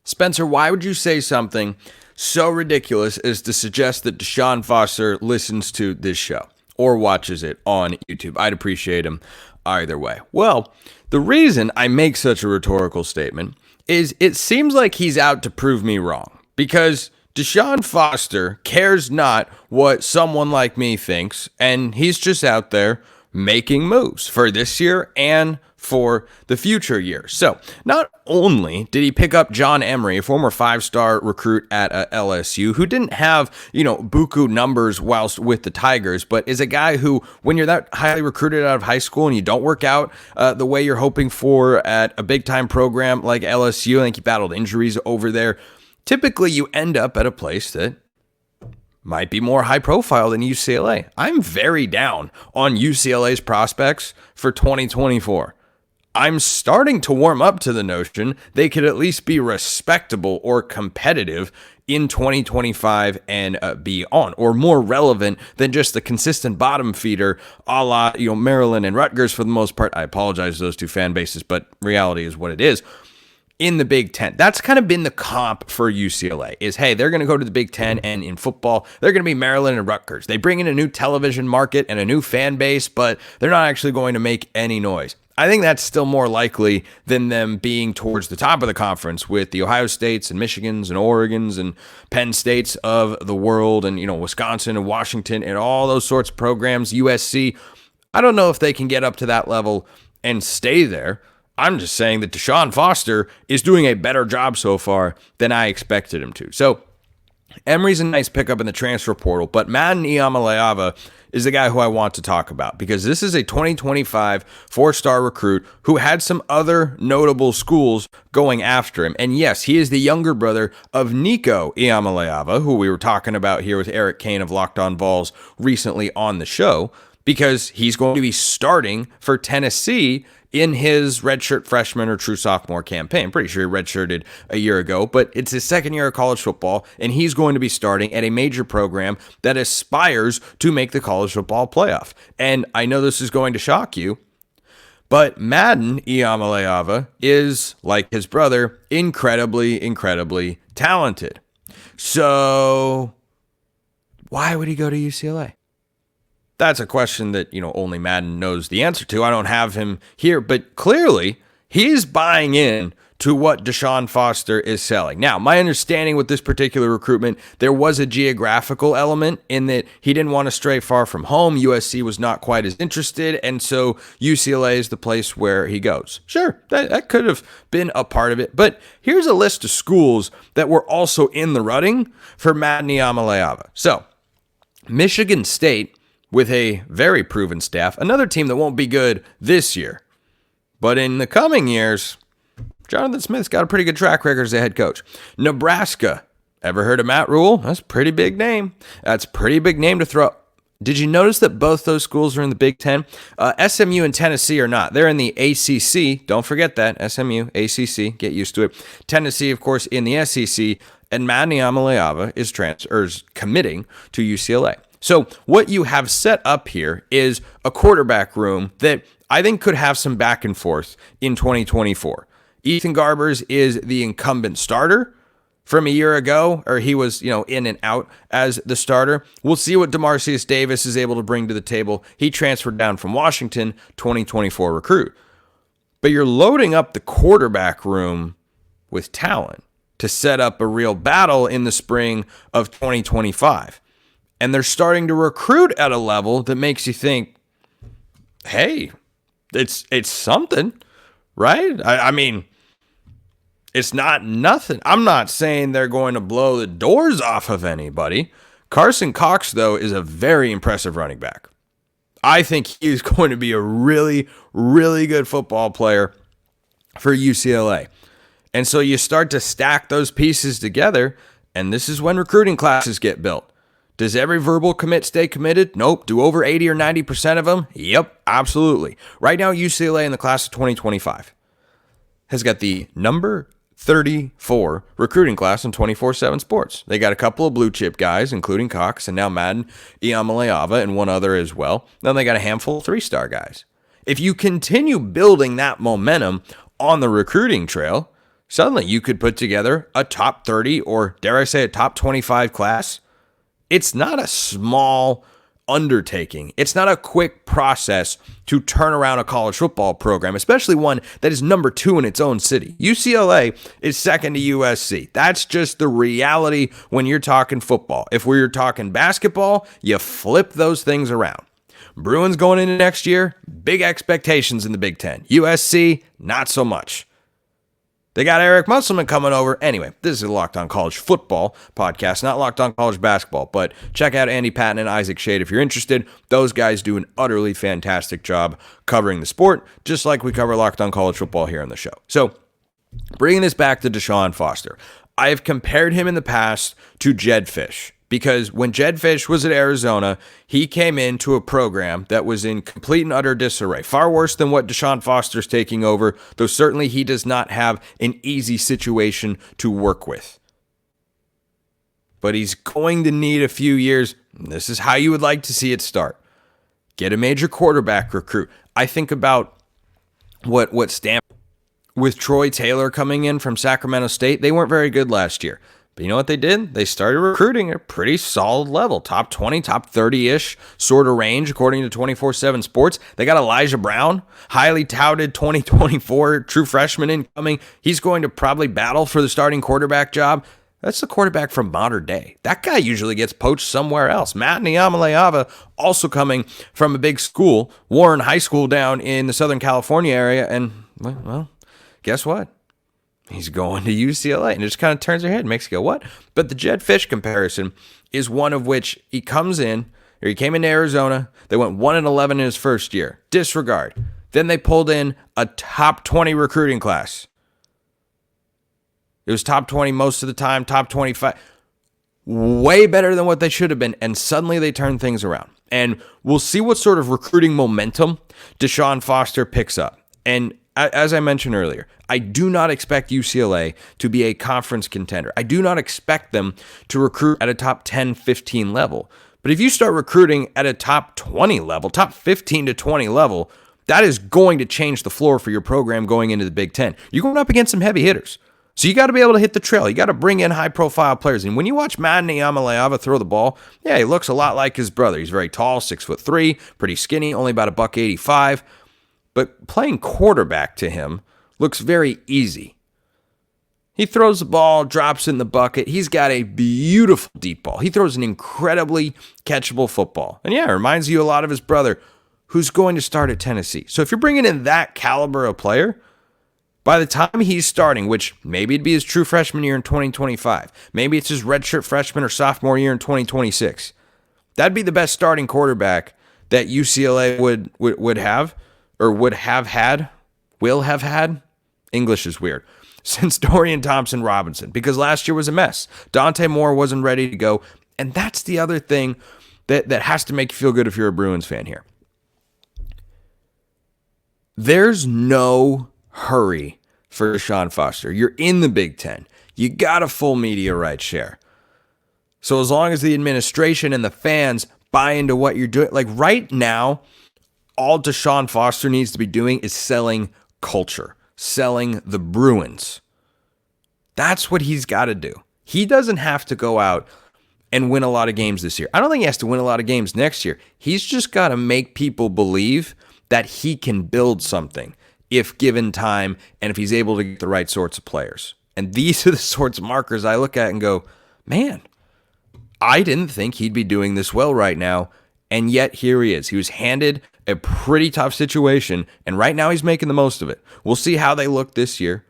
Spencer, why would you say something so ridiculous as to suggest that DeShaun Foster listens to this show or watches it on YouTube? I'd appreciate him either way. Well, the reason I make such a rhetorical statement is it seems like he's out to prove me wrong, because DeShaun Foster cares not what someone like me thinks, and he's just out there making moves for this year and for the future years. So not only did he pick up John Emery, a former 5-star recruit at LSU, who didn't have, buku numbers whilst with the Tigers, but is a guy who, when you're that highly recruited out of high school and you don't work out the way you're hoping for at a big-time program like LSU, I think he battled injuries over there, typically you end up at a place that might be more high profile than UCLA. I'm very down on UCLA's prospects for 2024. I'm starting to warm up to the notion they could at least be respectable or competitive in 2025 and beyond, or more relevant than just the consistent bottom feeder a la Maryland and Rutgers for the most part. I apologize to those two fan bases, but reality is what it is. In the Big Ten, that's kind of been the comp for UCLA is, hey, they're going to go to the Big Ten, and in football, they're going to be Maryland and Rutgers. They bring in a new television market and a new fan base, but they're not actually going to make any noise. I think that's still more likely than them being towards the top of the conference with the Ohio States and Michigans and Oregons and Penn States of the world, and, Wisconsin and Washington and all those sorts of programs, USC. I don't know if they can get up to that level and stay there. I'm just saying that DeShaun Foster is doing a better job so far than I expected him to. So Emery's a nice pickup in the transfer portal, but Madden Iamaleava is the guy who I want to talk about, because this is a 2025 4-star recruit who had some other notable schools going after him. And yes, he is the younger brother of Nico Iamaleava, who we were talking about here with Eric Kane of Locked On Vols recently on the show, because he's going to be starting for Tennessee in his redshirt freshman or true sophomore campaign. Pretty sure he redshirted a year ago, but it's his second year of college football, and he's going to be starting at a major program that aspires to make the college football playoff. And I know this is going to shock you, but Madden Iamaleava is, like his brother, incredibly, incredibly talented. So why would he go to UCLA? That's a question that, only Madden knows the answer to. I don't have him here, but clearly he's buying in to what DeShaun Foster is selling. Now, my understanding with this particular recruitment, there was a geographical element in that he didn't want to stray far from home. USC was not quite as interested, and so UCLA is the place where he goes. Sure, that could have been a part of it, but here's a list of schools that were also in the running for Madden Iamaleava. So, Michigan State, with a very proven staff, another team that won't be good this year, but in the coming years, Jonathan Smith's got a pretty good track record as a head coach. Nebraska, ever heard of Matt Rule? That's a pretty big name. That's a pretty big name to throw. Did you notice that both those schools are in the Big Ten? SMU and Tennessee are not. They're in the ACC. Don't forget that. SMU, ACC. Get used to it. Tennessee, of course, in the SEC. And Madden Iamaleava is committing to UCLA. So what you have set up here is a quarterback room that I think could have some back and forth in 2024. Ethan Garbers is the incumbent starter from a year ago, or he was, in and out as the starter. We'll see what DeMarcius Davis is able to bring to the table. He transferred down from Washington, 2024 recruit. But you're loading up the quarterback room with talent to set up a real battle in the spring of 2025. And they're starting to recruit at a level that makes you think, hey, it's something, right? I mean, it's not nothing. I'm not saying they're going to blow the doors off of anybody. Carson Cox, though, is a very impressive running back. I think he's going to be a really, really good football player for UCLA. And so you start to stack those pieces together, and this is when recruiting classes get built. Does every verbal commit stay committed? Nope. Do over 80 or 90% of them? Yep, absolutely. Right now, UCLA in the class of 2025 has got the number 34 recruiting class in 24/7 Sports. They got a couple of blue chip guys, including Cox, and now Madden Iamaleava, and one other as well. Then they got a handful of 3-star guys. If you continue building that momentum on the recruiting trail, Suddenly you could put together a top 30 or, dare I say, a top 25 class. It's not a small undertaking. It's not a quick process to turn around a college football program, especially one that is number 2 in its own city. UCLA is second to USC. That's just the reality when you're talking football. If we're talking basketball, you flip those things around. Bruins going into next year, big expectations in the Big Ten. USC, not so much. They got Eric Musselman coming over. Anyway, this is a Locked On College Football podcast, not Locked On College Basketball. But check out Andy Patton and Isaac Shade if you're interested. Those guys do an utterly fantastic job covering the sport, just like we cover Locked On College Football here on the show. So, bringing this back to DeShaun Foster, I have compared him in the past to Jedd Fisch. Because when Jedd Fisch was at Arizona, he came into a program that was in complete and utter disarray. Far worse than what DeShaun Foster's taking over, though certainly he does not have an easy situation to work with. But he's going to need a few years. This is how you would like to see it start. Get a major quarterback recruit. I think about what Stanford, with Troy Taylor coming in from Sacramento State, they weren't very good last year. But you know what they did? They started recruiting at a pretty solid level. Top 20, top 30-ish sort of range, according to 24/7 Sports. They got Elijah Brown, highly touted 2024 true freshman incoming. He's going to probably battle for the starting quarterback job. That's the quarterback from modern day. That guy usually gets poached somewhere else. Madden Iamaleava, also coming from a big school, Warren High School down in the Southern California area. And, well, guess what? He's going to UCLA, and it just kind of turns your head and makes you go, what? But the Jedd Fisch comparison is one of which he comes in, or he came into Arizona. They went 1-11 in his first year. Disregard. Then they pulled in a top 20 recruiting class. It was top 20 most of the time, top 25. Way better than what they should have been, and suddenly they turn things around. And we'll see what sort of recruiting momentum DeShaun Foster picks up. And as I mentioned earlier, I do not expect UCLA to be a conference contender. I do not expect them to recruit at a top 10, 15 level. But if you start recruiting at a top 20 level, top 15 to 20 level, that is going to change the floor for your program going into the Big Ten. You're going up against some heavy hitters. So you got to be able to hit the trail. You got to bring in high-profile players. And when you watch Madden Iamaleava throw the ball, yeah, he looks a lot like his brother. He's very tall, 6'3", pretty skinny, only about $185. But playing quarterback to him looks very easy. He throws the ball, drops in the bucket. He's got a beautiful deep ball. He throws an incredibly catchable football. And yeah, it reminds you a lot of his brother, who's going to start at Tennessee. So if you're bringing in that caliber of player, by the time he's starting, which maybe it'd be his true freshman year in 2025, maybe it's his redshirt freshman or sophomore year in 2026, that'd be the best starting quarterback that UCLA would have. Or will have had, English is weird, since Dorian Thompson-Robinson, because last year was a mess. Dante Moore wasn't ready to go, and that's the other thing that has to make you feel good if you're a Bruins fan here. There's no hurry for DeShaun Foster. You're in the Big Ten. You got a full media rights share. So as long as the administration and the fans buy into what you're doing, like right now, all DeShaun Foster needs to be doing is selling culture, selling the Bruins. That's what he's got to do. He doesn't have to go out and win a lot of games this year. I don't think he has to win a lot of games next year. He's just got to make people believe that he can build something if given time and if he's able to get the right sorts of players. And these are the sorts of markers I look at and go, man, I didn't think he'd be doing this well right now. And yet here he is. He was handed a pretty tough situation, and right now he's making the most of it. We'll see how they look this year.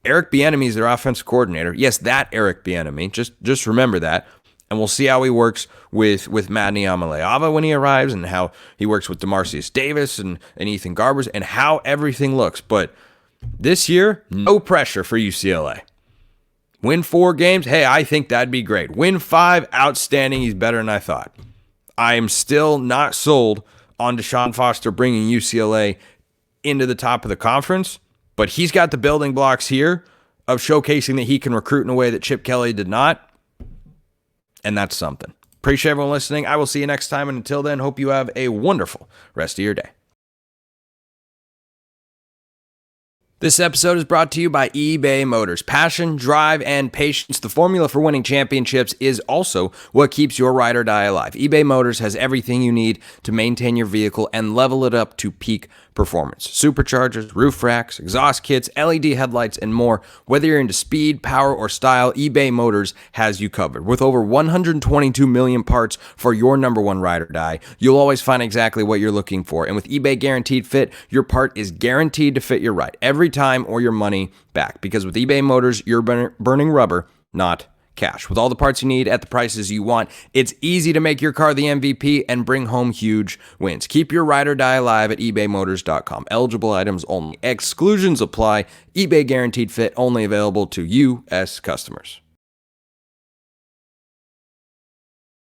Eric Bieniemy is their offensive coordinator. Yes, that Eric Bieniemy. Just remember that. And we'll see how he works with Madden Iamaleava when he arrives, and how he works with DeMarcius Davis and Ethan Garbers, and how everything looks. But this year, no pressure for UCLA. Win 4 games, hey, I think that'd be great. Win 5, outstanding. He's better than I thought. I am still not sold on DeShaun Foster bringing UCLA into the top of the conference, but he's got the building blocks here of showcasing that he can recruit in a way that Chip Kelly did not, and that's something. Appreciate everyone listening. I will see you next time, and until then, hope you have a wonderful rest of your day. This episode is brought to you by eBay Motors. Passion, drive, and patience, the formula for winning championships, is also what keeps your ride or die alive. eBay Motors has everything you need to maintain your vehicle and level it up to peak performance. Superchargers, roof racks, exhaust kits, LED headlights, and more. Whether you're into speed, power, or style, eBay Motors has you covered. With over 122 million parts for your number one ride or die, you'll always find exactly what you're looking for. And with eBay Guaranteed Fit, your part is guaranteed to fit your ride every time or your money back. Because with eBay Motors, you're burning rubber, not cash. With all the parts you need at the prices you want, it's easy to make your car the MVP and bring home huge wins. Keep your ride or die alive at ebaymotors.com. Eligible items only. Exclusions apply. eBay Guaranteed Fit only available to U.S. customers.